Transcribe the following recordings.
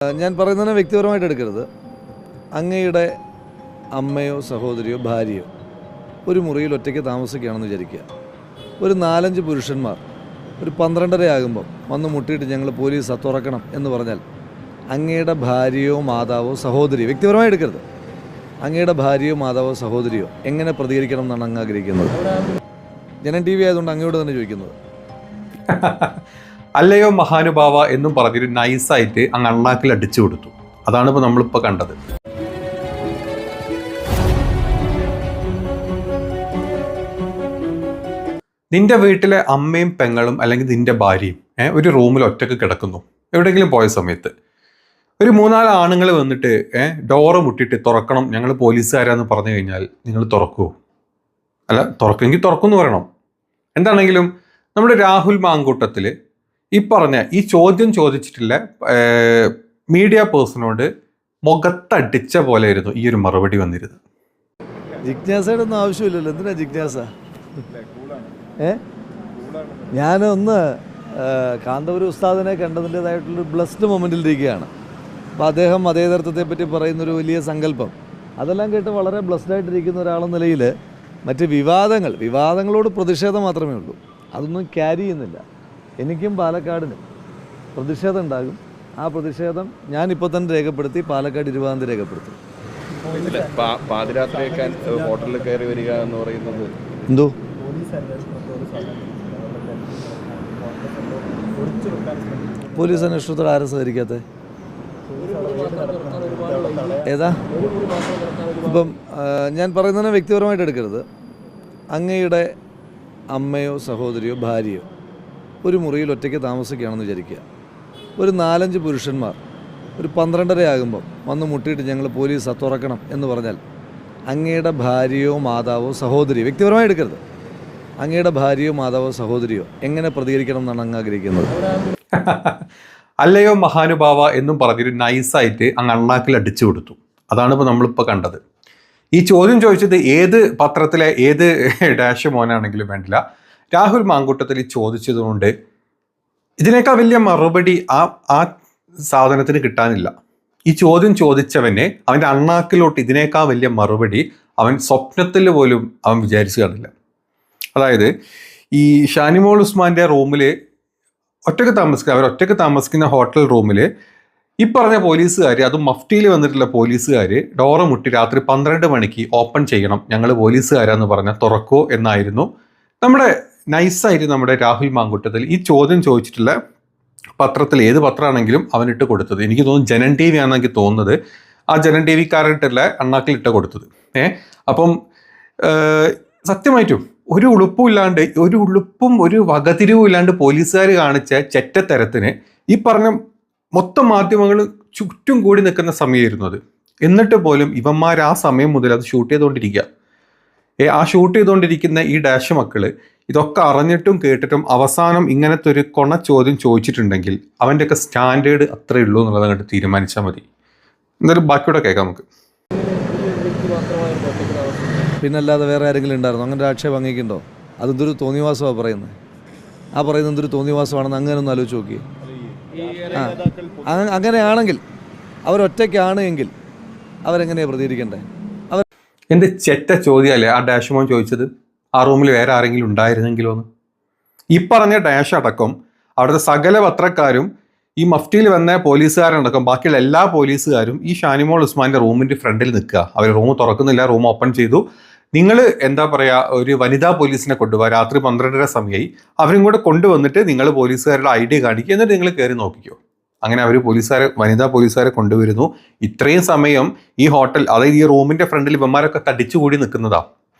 ഞാൻ പറയുന്നതിനെ വ്യക്തിപരമായിട്ട് എടുക്കരുത്. അങ്ങയുടെ അമ്മയോ സഹോദരിയോ ഭാര്യയോ ഒരു മുറിയിൽ ഒറ്റയ്ക്ക് താമസിക്കുകയാണെന്ന് വിചാരിക്കുക. ഒരു 4-5 പുരുഷന്മാർ ഒരു 12:30 ആകുമ്പം വന്ന് മുട്ടിയിട്ട് ഞങ്ങൾ പോലീസ് തുറക്കണം എന്ന് പറഞ്ഞാൽ അങ്ങയുടെ ഭാര്യയോ മാതാവോ സഹോദരിയോ, വ്യക്തിപരമായി എടുക്കരുത്, അങ്ങയുടെ ഭാര്യയോ മാതാവോ സഹോദരിയോ എങ്ങനെ പ്രതികരിക്കണം എന്നാണ് അങ്ങ് ആഗ്രഹിക്കുന്നത്? ജനം TV ആയതുകൊണ്ട് അങ്ങയോട് തന്നെ ചോദിക്കുന്നത്. അല്ലയോ മഹാനുഭാവ എന്നും പറഞ്ഞൊരു നൈസായിട്ട് അങ്ങ് അണ്ണാക്കിൽ അടിച്ചു കൊടുത്തു. അതാണ് ഇപ്പോൾ നമ്മളിപ്പോൾ കണ്ടത്. നിന്റെ വീട്ടിലെ അമ്മയും പെങ്ങളും അല്ലെങ്കിൽ നിന്റെ ഭാര്യയും ഒരു റൂമിൽ ഒറ്റക്ക് കിടക്കുന്നു. എവിടെയെങ്കിലും പോയ സമയത്ത് ഒരു 3-4 ആണുങ്ങൾ വന്നിട്ട് ഡോറ് മുട്ടിയിട്ട് തുറക്കണം, ഞങ്ങൾ പോലീസുകാരാന്ന് പറഞ്ഞു കഴിഞ്ഞാൽ നിങ്ങൾ തുറക്കുമോ? അല്ല, തുറക്കുമെങ്കിൽ തുറക്കുമെന്ന് പറയണം. എന്താണെങ്കിലും നമ്മുടെ രാഹുൽ മാങ്കൂട്ടത്തിൽ ഈ ചോദ്യം ചോദിച്ചിട്ടുള്ള മീഡിയ പേഴ്സണോട് മുഖത്തടിച്ച പോലെയായിരുന്നു ഈ ഒരു മറുപടി വന്നിരുന്നത്. ജിജ്ഞാസയുടെ ഒന്നും ആവശ്യമില്ലല്ലോ. എന്തിനാ ജിജ്ഞാസ? ഞാനൊന്ന് കാന്തപുരം ഉസ്താദിനെ കണ്ടതിൻ്റെതായിട്ടുള്ളൊരു ബ്ലസ്ഡ് മൊമെൻറ്റിലിരിക്കുകയാണ്. അപ്പോൾ അദ്ദേഹം മതേതരത്വത്തെ പറ്റി പറയുന്നൊരു വലിയ സങ്കല്പം, അതെല്ലാം കേട്ട് വളരെ ബ്ലസ്ഡായിട്ടിരിക്കുന്ന ഒരാളെന്ന നിലയിൽ മറ്റ് വിവാദങ്ങളോട് പ്രതിഷേധം മാത്രമേ ഉള്ളൂ. അതൊന്നും ക്യാരി ചെയ്യുന്നില്ല. എനിക്കും പാലക്കാടിനും പ്രതിഷേധം ഉണ്ടാകും. ആ പ്രതിഷേധം ഞാനിപ്പോൾ തന്നെ രേഖപ്പെടുത്തി, പാലക്കാട് 20-ാം തീയതി രേഖപ്പെടുത്തും. പാതിരാത്രിയൊക്കെ ഹോട്ടലിൽ കയറി വരിക എന്ന് പറയുന്നത് എന്തോ പോലീസ് അന്വേഷണത്തോട് ആരും സഹകരിക്കാത്ത ഏതാ? ഇപ്പം ഞാൻ പറയുന്നതിനെ വ്യക്തിപരമായിട്ട് എടുക്കരുത്. അങ്ങയുടെ അമ്മയോ സഹോദരിയോ ഭാര്യയോ ഒരു മുറിയിൽ ഒറ്റയ്ക്ക് താമസിക്കുകയാണെന്ന് വിചാരിക്കുക. ഒരു 4-5 പുരുഷന്മാർ ഒരു 12:30 ആകുമ്പം വന്ന് മുട്ടിയിട്ട് ഞങ്ങൾ പോലീസ് തുറക്കണം എന്ന് പറഞ്ഞാൽ അങ്ങയുടെ ഭാര്യയോ മാതാവോ സഹോദരിയോ, വ്യക്തിപരമായി എടുക്കരുത്, അങ്ങയുടെ ഭാര്യയോ മാതാവോ സഹോദരിയോ എങ്ങനെ പ്രതികരിക്കണം എന്നാണ് അങ്ങ് ആഗ്രഹിക്കുന്നത്? അല്ലയോ മഹാനുഭാവ എന്നും പറഞ്ഞൊരു നൈസായിട്ട് അങ്ങ് അണ്ണാക്കിൽ അടിച്ചു കൊടുത്തു. അതാണ് ഇപ്പോൾ നമ്മളിപ്പോൾ കണ്ടത്. ഈ ചോദ്യം ചോദിച്ചത് ഏത് പത്രത്തിലെ ഏത് ഡാഷ് മോനാണെങ്കിലും വേണ്ടില്ല, രാഹുൽ മാങ്കൂട്ടത്തിൽ ചോദിച്ചതുകൊണ്ട് ഇതിനേക്കാൾ വലിയ മറുപടി ആ സാധനത്തിന് കിട്ടാനില്ല. ഈ ചോദ്യം ചോദിച്ചവനെ അവൻ്റെ അണ്ണാക്കിലോട്ട് ഇതിനേക്കാൾ വലിയ മറുപടി അവൻ സ്വപ്നത്തിൽ പോലും അവൻ വിചാരിച്ചു കാണില്ല. അതായത് ഈ ഷാനിമോൾ ഉസ്മാൻ്റെ റൂമിൽ ഒറ്റയ്ക്ക് താമസിക്കുന്ന ഹോട്ടൽ റൂമിൽ ഈ പറഞ്ഞ പോലീസുകാർ, അതും മഫ്റ്റിയിൽ വന്നിട്ടുള്ള പോലീസുകാർ ഡോറ് മുട്ടി രാത്രി 12 മണിക്ക് ഓപ്പൺ ചെയ്യണം, ഞങ്ങൾ പോലീസുകാരാന്ന് പറഞ്ഞാൽ തുറക്കോ എന്നായിരുന്നു നൈസായിട്ട് നമ്മുടെ രാഹുൽ മാങ്കൂട്ടത്തിൽ ഈ ചോദ്യം ചോദിച്ചിട്ടുള്ള പത്രത്തിൽ, ഏത് പത്രമാണെങ്കിലും അവനിട്ട് കൊടുത്തത്. എനിക്ക് തോന്നുന്നു ജനം TV ആണെന്ന് എനിക്ക് തോന്നുന്നത്. ആ ജനം TV കാരനിട്ടുള്ള അണ്ണാക്കിലിട്ട് കൊടുത്തത്. അപ്പം സത്യമായിട്ടും ഒരു ഉളുപ്പും ഒരു വകതിരിവും ഇല്ലാണ്ട് പോലീസുകാർ കാണിച്ച ചെറ്റത്തരത്തിന് ഈ പറഞ്ഞ മൊത്തം മാധ്യമങ്ങൾ ചുറ്റും കൂടി നിൽക്കുന്ന സമയമായിരുന്നു അത്. എന്നിട്ട് പോലും ഇവന്മാർ ആ സമയം മുതൽ അത് ഷൂട്ട് ചെയ്തുകൊണ്ടിരിക്കുക. ആ ഷൂട്ട് ചെയ്തുകൊണ്ടിരിക്കുന്ന ഈ ഡാഷ് മക്കൾ ഇതൊക്കെ അറിഞ്ഞിട്ടും കേട്ടിട്ടും അവസാനം ഇങ്ങനത്തെ ഒരു ചോദ്യം ചോദിച്ചിട്ടുണ്ടെങ്കിൽ അവൻ്റെയൊക്കെ സ്റ്റാൻഡേർഡ് അത്രയേ ഉള്ളൂ എന്നുള്ളത് അങ്ങോട്ട് തീരുമാനിച്ചാൽ മതി. എന്തായാലും ബാക്കിയോടെ കേൾക്കാം നമുക്ക്. പിന്നല്ലാതെ വേറെ ആരെങ്കിലും ഉണ്ടായിരുന്നു അങ്ങനെ ആക്ഷേപം അങ്ങേക്കുണ്ടോ? അതെന്തൊരു തോന്നിവാസമാണ് പറയുന്നത്. ആ പറയുന്നത് എന്തൊരു തോന്നിവാസമാണെന്ന് അങ്ങനെ ഒന്ന് ആലോചിച്ച് നോക്കി. അങ്ങനെയാണെങ്കിൽ അവരൊറ്റയ്ക്കാണ് എങ്കിൽ അവരെങ്ങനെയാണ് പ്രതികരിക്കേണ്ടത്? എന്ത് ചെറ്റ ചോദ്യമല്ലേ ആ ഡാഷ് മോൻ ചോദിച്ചത്? ആ റൂമിൽ വേറെ ആരെങ്കിലും ഉണ്ടായിരുന്നെങ്കിലോ എന്ന്. ഈ പറഞ്ഞ ഡാഷ് അടക്കം അവിടുത്തെ സകല പത്രക്കാരും ഈ മഫ്റ്റിയിൽ വന്ന പോലീസുകാരടക്കം ബാക്കിയുള്ള എല്ലാ പോലീസുകാരും ഈ ഷാനിമോൾ ഉസ്മാൻ്റെ റൂമിൻ്റെ ഫ്രണ്ടിൽ നിൽക്കുക. അവർ റൂം തുറക്കുന്നില്ല, റൂം ഓപ്പൺ ചെയ്തു. നിങ്ങൾ എന്താ പറയുക, ഒരു വനിതാ പോലീസിനെ കൊണ്ടുപോകുക. രാത്രി 12:30 സമയമായി. അവരും കൂടെ കൊണ്ടുവന്നിട്ട് നിങ്ങൾ പോലീസുകാരുടെ ID കാണിക്കുക, എന്നിട്ട് നിങ്ങൾ കയറി നോക്കിക്കോ. അങ്ങനെ അവർ വനിതാ പോലീസുകാരെ കൊണ്ടുവരുന്നു. ഇത്രയും സമയം ഈ ഹോട്ടൽ, അതായത് ഈ റൂമിൻ്റെ ഫ്രണ്ടിൽ ഇവന്മാരൊക്കെ തടിച്ചുകൂടി നിൽക്കുന്നതാ.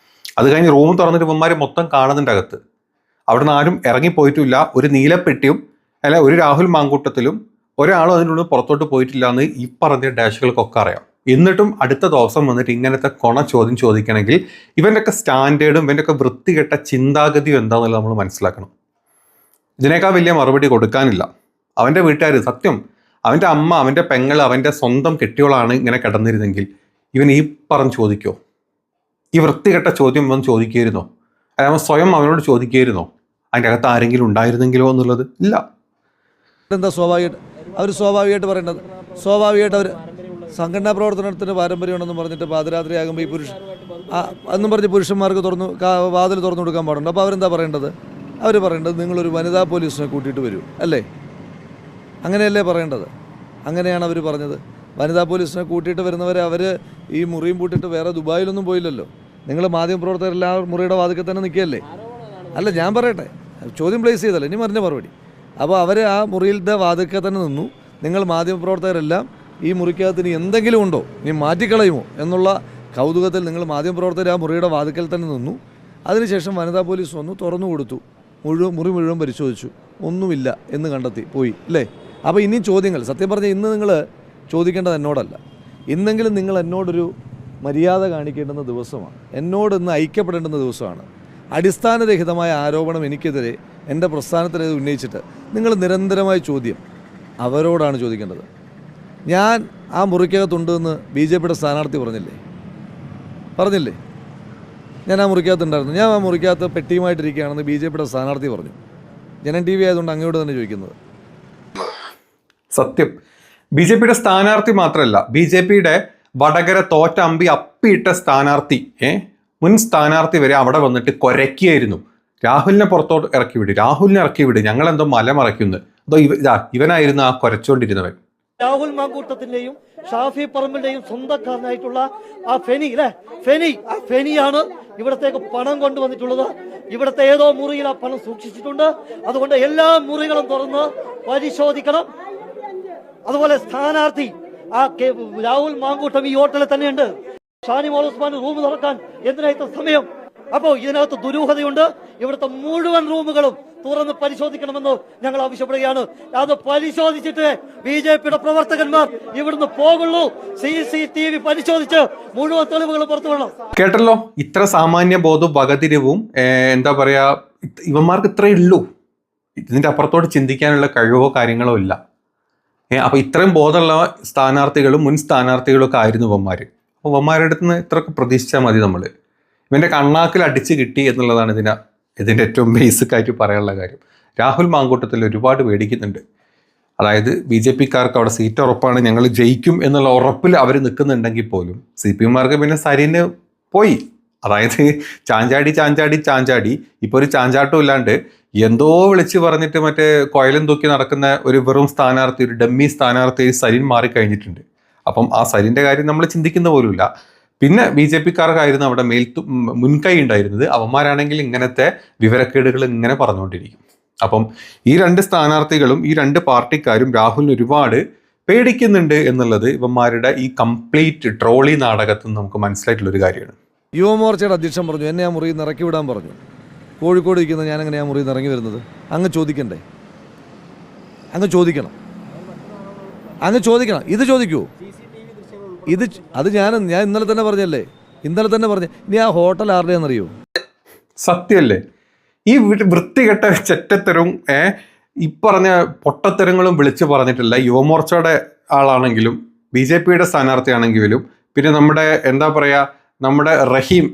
അത് കഴിഞ്ഞ് റൂം തുറന്നിട്ട് ഇവന്മാരെ മൊത്തം കാണുന്നുണ്ട് അകത്ത്. അവിടെ നിന്ന് ആരും ഇറങ്ങിപ്പോയിട്ടില്ല. ഒരു നീലപ്പെട്ടിയും അല്ല ഒരു രാഹുൽ മാങ്കൂട്ടത്തിലും ഒരാളും അതിനുള്ളിൽ പുറത്തോട്ട് പോയിട്ടില്ല എന്ന് ഈ പറഞ്ഞ ഡാഷുകൾക്കൊക്കെ അറിയാം. എന്നിട്ടും അടുത്ത ദിവസം വന്നിട്ട് ഇങ്ങനത്തെ ചോദ്യം ചോദിക്കണമെങ്കിൽ ഇവൻ്റെയൊക്കെ സ്റ്റാൻഡേർഡും ഇവൻ്റെയൊക്കെ വൃത്തികെട്ട ചിന്താഗതിയും എന്താണെന്നുള്ളത് നമ്മൾ മനസ്സിലാക്കണം. ഇതിനേക്കാൾ വലിയ മറുപടി കൊടുക്കാനില്ല. അവൻ്റെ വീട്ടുകാർ, സത്യം അവൻ്റെ അമ്മ, അവൻ്റെ പെങ്ങൾ, അവൻ്റെ സ്വന്തം കെട്ടിയോളാണ് ഇങ്ങനെ കിടന്നിരുന്നെങ്കിൽ ഇവൻ ഈ പറഞ്ഞ് ചോദിക്കോ? ഈ വൃത്തികെട്ട ചോദ്യം ഇവൻ ചോദിക്കുമായിരുന്നോ? അല്ല, അവൻ സ്വയം അവനോട് ചോദിക്കുമായിരുന്നോ അതിൻ്റെ അകത്ത് ആരെങ്കിലും ഉണ്ടായിരുന്നെങ്കിലോ എന്നുള്ളത്? ഇല്ല. എന്താ സ്വാഭാവികമായിട്ട് അവർ സ്വാഭാവികമായിട്ട് പറയേണ്ടത്? സ്വാഭാവികമായിട്ട് അവർ സംഘടനാ പ്രവർത്തനത്തിന് പാരമ്പര്യമുണ്ടെന്ന് പറഞ്ഞിട്ട് പാതിരാത്രിയാകുമ്പോൾ ഈ എന്നും പറഞ്ഞ് പുരുഷന്മാർക്ക് വാതിൽ തുറന്നു കൊടുക്കാൻ പാടുണ്ട്. അപ്പോൾ അവരെന്താ പറയേണ്ടത്? അവർ പറയേണ്ടത് നിങ്ങളൊരു വനിതാ പോലീസിനെ കൂട്ടിയിട്ട് വരൂ അല്ലേ? അങ്ങനെയല്ലേ പറയേണ്ടത്? അങ്ങനെയാണ് അവർ പറഞ്ഞത്. വനിതാ പോലീസിനെ കൂട്ടിയിട്ട് വരുന്നവരെ അവർ ഈ മുറിയും പൂട്ടിയിട്ട് വേറെ ദുബായിലൊന്നും പോയില്ലല്ലോ. നിങ്ങൾ മാധ്യമപ്രവർത്തകരെല്ലാം മുറിയുടെ വാതിൽക്കൽ തന്നെ നിൽക്കുകയല്ലേ? അല്ല, ഞാൻ പറയട്ടെ, ചോദ്യം പ്ലേസ് ചെയ്തല്ലോ, ഇനി പറഞ്ഞ മറുപടി. അപ്പോൾ അവർ ആ മുറിയിലത്തെ വാതിൽക്കൽ തന്നെ നിന്നു. നിങ്ങൾ മാധ്യമപ്രവർത്തകരെല്ലാം ഈ മുറിക്കകത്തിന് എന്തെങ്കിലും ഉണ്ടോ, ഇനി മാറ്റിക്കളയുമോ എന്നുള്ള കൗതുകത്തിൽ നിങ്ങൾ മാധ്യമപ്രവർത്തകർ ആ മുറിയുടെ വാതിൽക്കൽ തന്നെ നിന്നു. അതിനുശേഷം വനിതാ പോലീസ് വന്നു, തുറന്നു കൊടുത്തു, മുറി മുഴുവൻ പരിശോധിച്ചു, ഒന്നുമില്ല എന്ന് കണ്ടെത്തി, പോയി അല്ലേ? അപ്പോൾ ഇനിയും ചോദ്യങ്ങൾ, സത്യം പറഞ്ഞാൽ ഇന്ന് നിങ്ങൾ ചോദിക്കേണ്ടത് എന്നോടല്ല, ഇന്നെങ്കിലും നിങ്ങൾ എന്നോടൊരു മര്യാദ കാണിക്കേണ്ടുന്ന ദിവസമാണ്, എന്നോട് ഇന്ന് ഐക്യപ്പെടേണ്ടുന്ന ദിവസമാണ്. അടിസ്ഥാനരഹിതമായ ആരോപണം എനിക്കെതിരെ എൻ്റെ പ്രസ്ഥാനത്തിനെതിരെ ഉന്നയിച്ചിട്ട് നിങ്ങൾ നിരന്തരമായ ചോദ്യം അവരോടാണ് ചോദിക്കേണ്ടത്. ഞാൻ ആ മുറിക്കകത്തുണ്ടെന്ന് BJPയുടെ സ്ഥാനാർത്ഥി പറഞ്ഞില്ലേ? ഞാൻ ആ മുറിക്കകത്തുണ്ടായിരുന്നു. ഞാൻ ആ മുറിക്കകത്ത് പെട്ടിയുമായിട്ടിരിക്കുകയാണെന്ന് BJPയുടെ സ്ഥാനാർത്ഥി പറഞ്ഞു. ജനം TV ആയതുകൊണ്ട് അങ്ങോട്ട് തന്നെ ചോദിക്കുന്നത്. സത്യം, BJPയുടെ സ്ഥാനാർത്ഥി മാത്രമല്ല, BJPയുടെ വടകര തോറ്റ അമ്പി അപ്പിയിട്ട സ്ഥാനാർത്ഥി, മുൻ സ്ഥാനാർത്ഥി വരെ അവിടെ വന്നിട്ട് കൊരക്കിയായിരുന്നു. രാഹുലിനെ പുറത്തോട്ട് ഇറക്കി വിട്, ഞങ്ങളെന്തോ മലമറയ്ക്കുന്നു. അതോ ഇവനായിരുന്നു ആ കൊരച്ചുകൊണ്ടിരുന്നവൻ. രാഹുൽ മാങ്കൂട്ടത്തിന്റെയും ഷാഫി പറമ്പിന്റെയും സ്വന്തക്കാരനായിട്ടുള്ള ആ ഫെനിയാണ് ഇവിടത്തേക്ക് പണം കൊണ്ടുവന്നിട്ടുള്ളത്. ഇവിടുത്തെ ഏതോ മുറിയിൽ ആ പണം സൂക്ഷിച്ചിട്ടുണ്ട്. അതുകൊണ്ട് എല്ലാ മുറികളും തുറന്ന് പരിശോധിക്കണം. അതുപോലെ സ്ഥാനാർത്ഥി രാഹുൽ മാങ്കൂട്ടം ഈ ഹോട്ടലിൽ തന്നെയുണ്ട്. ഷാനിമോൾ ഉസ്മാൻ റൂം തുറക്കാൻ എന്തിനായിട്ട് സമയം? അപ്പോൾ ഇതിനകത്ത് ദുരൂഹതയുണ്ട്. ഇവിടുത്തെ മുഴുവൻ റൂമുകളും തുറന്ന് പരിശോധിക്കണമെന്ന് ഞങ്ങൾ ആവശ്യപ്പെടുകയാണ്. അത് പരിശോധിച്ചിട്ട് BJPയുടെ പ്രവർത്തകന്മാർ ഇവിടുന്ന് പോകുള്ളൂ. CCTV പരിശോധിച്ച് മുഴുവൻ തെളിവുകൾ പുറത്തു വിടണം. കേട്ടല്ലോ, ഇത്ര സാമാന്യ ബോധവും വകതിരിവും എന്താ പറയാ, ഇവന്മാർക്ക് ഇത്രയേ ഉള്ളൂ. ഇതിന്റെ അപ്പുറത്തോട്ട് ചിന്തിക്കാനുള്ള കഴിവോ കാര്യങ്ങളോ ഇല്ല. അപ്പൊ ഇത്രയും ബോധമുള്ള സ്ഥാനാർത്ഥികളും മുൻ സ്ഥാനാർത്ഥികളും ഒക്കെ ആയിരുന്നു ഇവന്മാര്. അപ്പോൾ ഇവന്മാരുടെ അടുത്ത് നിന്ന് ഇത്രയൊക്കെ പ്രതീക്ഷിച്ചാൽ മതി. നമ്മൾ ഇവന്റെ കണ്ണാക്കിൽ അടിച്ച് കിട്ടി എന്നുള്ളതാണ് ഇതിന്റെ ഏറ്റവും ബേസിക് ആയിട്ട് പറയാനുള്ള കാര്യം. രാഹുൽ മാങ്കൂട്ടത്തിൽ ഒരുപാട് പേടിക്കുന്നുണ്ട്. അതായത് BJPക്കാർക്ക് അവിടെ സീറ്റ് ഉറപ്പാണ്, ഞങ്ങൾ ജയിക്കും എന്നുള്ള ഉറപ്പിൽ അവർ നിൽക്കുന്നുണ്ടെങ്കിൽ പോലും CPMമാർക്ക് പിന്നെ സരിന് പോയി. അതായത് ചാഞ്ചാടി ഇപ്പോൾ ഒരു ചാഞ്ചാട്ടം ഇല്ലാണ്ട് എന്തോ വിളിച്ച് പറഞ്ഞിട്ട് മറ്റേ കൊയലും തൂക്കി നടക്കുന്ന ഒരു വെറും സ്ഥാനാർത്ഥി, ഒരു ഡമ്മി സ്ഥാനാർത്ഥി സരിൻ മാറിക്കഴിഞ്ഞിട്ടുണ്ട്. അപ്പം ആ സരിൻ്റെ കാര്യം നമ്മൾ ചിന്തിക്കുന്ന പോലുമില്ല. പിന്നെ BJPക്കാർക്കായിരുന്നു അവിടെ മുൻകൈ ഉണ്ടായിരുന്നത്. അവന്മാരാണെങ്കിൽ ഇങ്ങനത്തെ വിവരക്കേടുകൾ ഇങ്ങനെ പറഞ്ഞുകൊണ്ടിരിക്കും. അപ്പം ഈ രണ്ട് സ്ഥാനാർത്ഥികളും ഈ രണ്ട് പാർട്ടിക്കാരും രാഹുലിന് ഒരുപാട് പേടിക്കുന്നുണ്ട് എന്നുള്ളത് ഇവന്മാരുടെ ഈ കംപ്ലീറ്റ് ട്രോളി നാടകത്തിൽ നിന്ന് നമുക്ക് മനസ്സിലായിട്ടുള്ളൊരു കാര്യമാണ്. യുവമോർച്ചയുടെ അധ്യക്ഷൻ പറഞ്ഞു എന്നെ ആ മുറിയിൽ നിന്ന് ഇറക്കി വിടാൻ പറഞ്ഞു. കോഴിക്കോട് ഇരിക്കുന്ന ഞാൻ എങ്ങനെ ആ മുറിയിൽ നിന്ന് ഇറങ്ങി വരുന്നത്? അങ്ങ് ചോദിക്കണ്ടേ? അങ്ങ് ചോദിക്കണം. ഇത് ചോദിക്കൂ. അത് ഞാൻ ഇന്നലെ തന്നെ പറഞ്ഞല്ലേ, ഇനി ആ ഹോട്ടൽ ആരുടെയാണെന്നറിയോ? സത്യമല്ലേ? ഈ വൃത്തികെട്ട ചെറ്റത്തരവും ഈ പറഞ്ഞ പൊട്ടത്തരങ്ങളും വിളിച്ചു പറഞ്ഞിട്ടില്ല. യുവമോർച്ചയുടെ ആളാണെങ്കിലും BJPയുടെ സ്ഥാനാർത്ഥിയാണെങ്കിലും പിന്നെ നമ്മുടെ എന്താ പറയാ, നമ്മുടെ റഹീം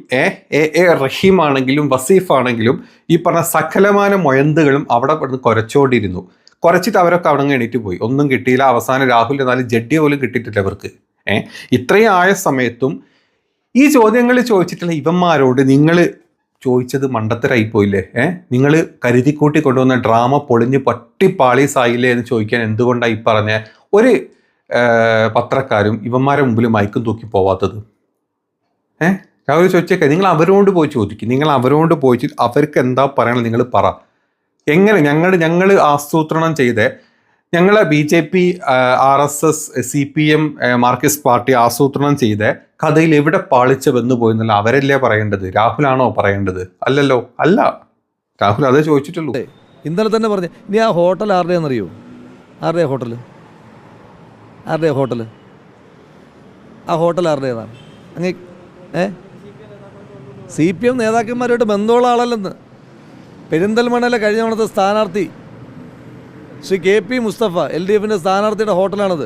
റഹീം ആണെങ്കിലും വസീഫ് ആണെങ്കിലും ഈ പറഞ്ഞ സകലമാന മൊയന്തുകളും അവിടെ കുരച്ചോണ്ടിരുന്നു. കുരച്ചിട്ട് അവരൊക്കെ അവിടെ എണീറ്റ് പോയി. ഒന്നും കിട്ടിയില്ല. അവസാനം രാഹുൽ എന്നാലും ജഡ്ഡി പോലും കിട്ടിയിട്ടില്ല അവർക്ക്. ഇത്രയും ആയ സമയത്തും ഈ ചോദ്യങ്ങൾ ചോദിച്ചിട്ടുള്ള ഇവന്മാരോട് നിങ്ങൾ ചോദിച്ചത് മണ്ടത്തരായിപ്പോയില്ലേ? നിങ്ങൾ കരുതിക്കൂട്ടി കൊണ്ടുവന്ന ഡ്രാമ പൊളിഞ്ഞ് പട്ടിപ്പാളീസായില്ലേ എന്ന് ചോദിക്കാൻ എന്തുകൊണ്ടാണ് ഈ പറഞ്ഞ ഒരു പത്രക്കാരും ഇവന്മാരെ മുമ്പിൽ മയക്കും തൂക്കി പോവാത്തത്? രാഹുൽ ചോദിച്ചേക്കെ, നിങ്ങൾ അവരോട് പോയി ചോദിക്കും. നിങ്ങൾ അവരോട് പോയിട്ട് അവർക്ക് എന്താ പറയണത് നിങ്ങൾ പറ. എങ്ങനെ ഞങ്ങൾ ആസൂത്രണം ചെയ്ത് ഞങ്ങളെ BJP RSS CPM Marxist party ആസൂത്രണം ചെയ്ത് കഥയിൽ എവിടെ പാളിച്ച വന്നു പോയെന്നല്ല അവരല്ലേ പറയേണ്ടത്? രാഹുലാണോ പറയേണ്ടത്? അല്ലല്ലോ, അല്ല. രാഹുൽ അതേ ചോദിച്ചിട്ടുള്ളൂ. ഇന്നലെ തന്നെ പറഞ്ഞു. ഇനി ആ ഹോട്ടൽ ആരുടെയാണെന്നറിയോ? ആരുടെയാ ഹോട്ടൽ? ആ ഹോട്ടൽ ആരുടേതാണ്? അങ്ങ് CPM നേതാക്കന്മാരുമായിട്ട് ബന്ധമുള്ള ആളല്ലെന്ന്. പെരിന്തൽമണ്ണയിലെ കഴിഞ്ഞ തവണത്തെ സ്ഥാനാർത്ഥി ശ്രീ KP മുസ്തഫ LDFന്റെ സ്ഥാനാർത്ഥിയുടെ ഹോട്ടലാണത്.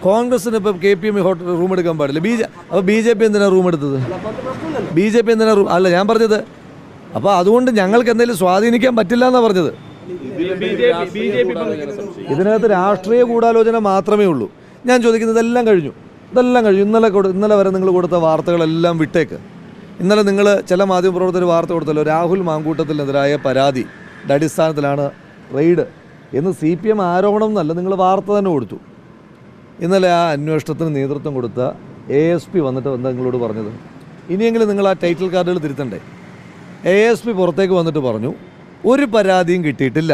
കോൺഗ്രസിന് ഇപ്പം KPM ഹോട്ടൽ റൂം എടുക്കാൻ പാടില്ല. അപ്പോൾ BJP എന്തിനാണ് റൂം എടുത്തത്? BJP എന്തിനാണ് റൂം? അല്ല, ഞാൻ പറഞ്ഞത് അപ്പോൾ അതുകൊണ്ട് ഞങ്ങൾക്ക് എന്തെങ്കിലും സ്വാധീനിക്കാൻ പറ്റില്ല എന്നാണ് പറഞ്ഞത്. ഇതിനകത്ത് രാഷ്ട്രീയ ഗൂഢാലോചന മാത്രമേ ഉള്ളൂ. ഞാൻ ചോദിക്കുന്നത് ഇതെല്ലാം കഴിഞ്ഞു. ഇന്നലെ വരെ നിങ്ങൾ കൊടുത്ത വാർത്തകളെല്ലാം വിട്ടേക്ക്. ഇന്നലെ നിങ്ങൾ ചില മാധ്യമപ്രവർത്തകർ വാർത്ത കൊടുത്തല്ലോ, രാഹുൽ മാങ്കൂട്ടത്തിനെതിരായ പരാതിയുടെ അടിസ്ഥാനത്തിലാണ് റെയ്ഡ് എന്ന് CPM ആരോപണം എന്നല്ല, നിങ്ങൾ വാർത്ത തന്നെ കൊടുത്തു. ഇന്നലെ ആ അന്വേഷണത്തിന് നേതൃത്വം കൊടുത്ത ASP വന്നിട്ട് എന്താ നിങ്ങളോട് പറഞ്ഞത്? ഇനിയെങ്കിലും നിങ്ങൾ ആ ടൈറ്റിൽ കാർഡുകൾ തിരുത്തണ്ടേ? ASP പുറത്തേക്ക് വന്നിട്ട് പറഞ്ഞു ഒരു പരാതിയും കിട്ടിയിട്ടില്ല,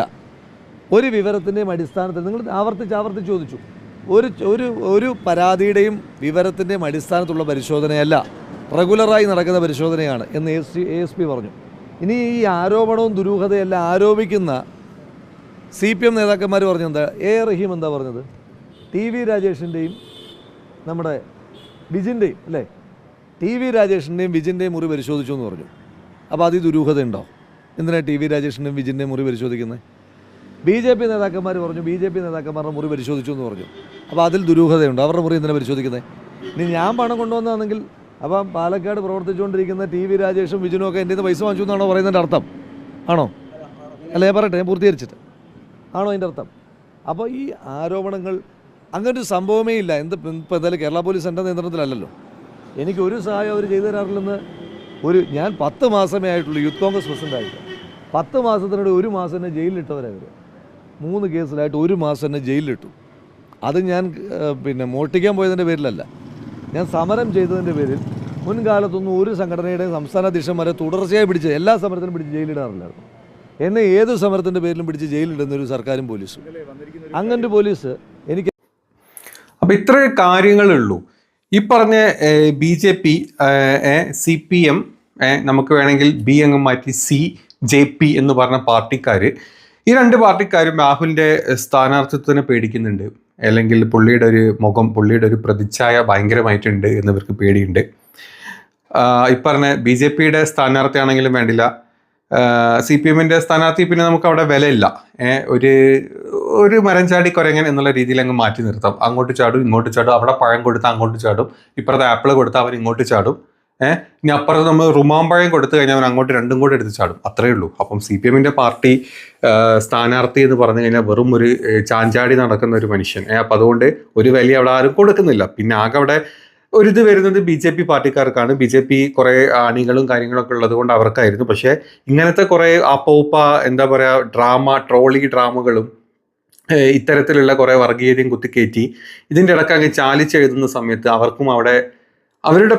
ഒരു വിവരത്തിൻ്റെയും അടിസ്ഥാനത്തിൽ. നിങ്ങൾ ആവർത്തിച്ച് ചോദിച്ചു. ഒരു പരാതിയുടെയും വിവരത്തിൻ്റെയും അടിസ്ഥാനത്തിലുള്ള പരിശോധനയല്ല, റെഗുലറായി നടക്കുന്ന പരിശോധനയാണ് എന്ന് ASP പറഞ്ഞു. ഇനി ഈ ആരോപണവും ദുരൂഹതയെല്ലാം ആരോപിക്കുന്ന CPM നേതാക്കന്മാർ പറഞ്ഞെന്താ? റഹീം എന്താ പറഞ്ഞത്? TV രാജേഷിൻ്റെയും നമ്മുടെ വിജിൻ്റെയും അല്ലേ, TV രാജേഷിൻ്റെയും വിജിൻ്റെയും മുറി പരിശോധിച്ചു എന്ന് പറഞ്ഞു. അപ്പോൾ അതിൽ ദുരൂഹത ഉണ്ടോ? എന്തിനാണ് TV രാജേഷിൻ്റെയും വിജിൻ്റെയും മുറി പരിശോധിക്കുന്നത്? BJP നേതാക്കന്മാർ പറഞ്ഞു BJP നേതാക്കന്മാരുടെ മുറി പരിശോധിച്ചു എന്ന് പറഞ്ഞു. അപ്പോൾ അതിൽ ദുരൂഹതയുണ്ടോ? അവരുടെ മുറി എന്തിനാണ് പരിശോധിക്കുന്നത്? ഇനി ഞാൻ പണം കൊണ്ടുവന്നതാണെങ്കിൽ അപ്പം പാലക്കാട് പ്രവർത്തിച്ചുകൊണ്ടിരിക്കുന്ന TV രാജേഷും വിജിനും ഒക്കെ എൻ്റെ നിന്ന് പൈസ വാങ്ങിച്ചു എന്നാണോ പറയുന്നതിൻ്റെ അർത്ഥം? ആണോ? അല്ല, ഞാൻ പറയട്ടെ, ഞാൻ പൂർത്തീകരിച്ചിട്ട്. ആണോ അതിൻ്റെ അർത്ഥം? അപ്പോൾ ഈ ആരോപണങ്ങൾ അങ്ങനൊരു സംഭവമേ ഇല്ല. ഇപ്പോൾ എന്തായാലും കേരള പോലീസ് എൻ്റെ നിയന്ത്രണത്തിലല്ലല്ലോ. എനിക്കൊരു സഹായം അവർ ചെയ്തു തരാറില്ലെന്ന് ഞാൻ 10 മാസമേ ആയിട്ടുള്ളൂ യൂത്ത് കോൺഗ്രസ് പ്രസിഡൻ്റായിട്ട്. 10 മാസത്തിനിടെ 1 മാസം എന്നെ ജയിലിലിട്ടവരവർ. 3 കേസിലായിട്ട് 1 മാസം എന്നെ ജയിലിലിട്ടു. അത് ഞാൻ മോഷ്ടിക്കാൻ പോയതിൻ്റെ പേരിലല്ല, ഞാൻ സമരം ചെയ്തതിൻ്റെ പേരിൽ. മുൻകാലത്തൊന്നും ഒരു സംഘടനയുടെയും സംസ്ഥാന അധ്യക്ഷന്മാരെ തുടർച്ചയായി പിടിച്ച് എല്ലാ സമരത്തിനും പിടിച്ച് ജയിലിടാറില്ലായിരുന്നു. എന്നെ ഏത് സമരത്തിൻ്റെ പേരിലും പിടിച്ച് ജയിലിടുന്നൊരു സർക്കാരും പോലീസും. അങ്ങനൊരു പോലീസ് എനിക്ക്. അപ്പം ഇത്ര കാര്യങ്ങളുള്ളൂ. ഈ പറഞ്ഞ BJP, CPM, നമുക്ക് വേണമെങ്കിൽ B അങ്ങ് മാറ്റി CJP എന്ന് പറഞ്ഞ പാർട്ടിക്കാർ, ഈ 2 പാർട്ടിക്കാരും രാഹുലിൻ്റെ സ്ഥാനാർത്ഥിത്വത്തിനെ പേടിക്കുന്നുണ്ട്. അല്ലെങ്കിൽ പുള്ളിയുടെ ഒരു മുഖം, പുള്ളിയുടെ ഒരു പ്രതിച്ഛായ ഭയങ്കരമായിട്ടുണ്ട് എന്നിവർക്ക് പേടിയുണ്ട്. ഈ പറഞ്ഞ BJPയുടെ സ്ഥാനാർത്ഥിയാണെങ്കിലും വേണ്ടില്ല, CPMൻ്റെ സ്ഥാനാർത്ഥി പിന്നെ നമുക്ക് അവിടെ വിലയില്ല. ഒരു മരം ചാടി കുരങ്ങൻ എന്നുള്ള രീതിയിൽ അങ്ങ് മാറ്റി നിർത്താം. അങ്ങോട്ട് ചാടും ഇങ്ങോട്ട് ചാടും, അവിടെ പഴം കൊടുത്താൽ അങ്ങോട്ട് ചാടും, ഇപ്പുറത്തെ ആപ്പിൾ കൊടുത്താൽ അവൻ ഇങ്ങോട്ട് ചാടും. ഇനി അപ്പുറത്ത് നമ്മൾ റുമാമ്പഴം കൊടുത്തു കഴിഞ്ഞാൽ അവൻ അങ്ങോട്ട് 2ഉം കൂടെ എടുത്ത് ചാടും. അത്രയേ ഉള്ളൂ. അപ്പം CPMൻ്റെ പാർട്ടി സ്ഥാനാർത്ഥി എന്ന് പറഞ്ഞു കഴിഞ്ഞാൽ വെറും ഒരു ചാഞ്ചാടി നടക്കുന്ന ഒരു മനുഷ്യൻ. അപ്പം അതുകൊണ്ട് ഒരു വലിയ അവിടെ ആരും കൊടുക്കുന്നില്ല. പിന്നെ ആകെ അവിടെ ഒരിത് വരുന്നത് BJP പാർട്ടിക്കാർക്കാണ്. BJP കുറേ അണികളും കാര്യങ്ങളൊക്കെ ഉള്ളത് കൊണ്ട് അവർക്കായിരുന്നു. പക്ഷേ ഇങ്ങനത്തെ കുറേ എന്താ പറയുക, ട്രോളി ഡ്രാമകളും ഇത്തരത്തിലുള്ള കുറേ വർഗീയതയും കുത്തിക്കയറ്റി ഇതിൻ്റെ ഇടയ്ക്ക് അങ്ങ് ചാലിച്ചെഴുതുന്ന സമയത്ത് അവർക്കും അവിടെ അവരുടെ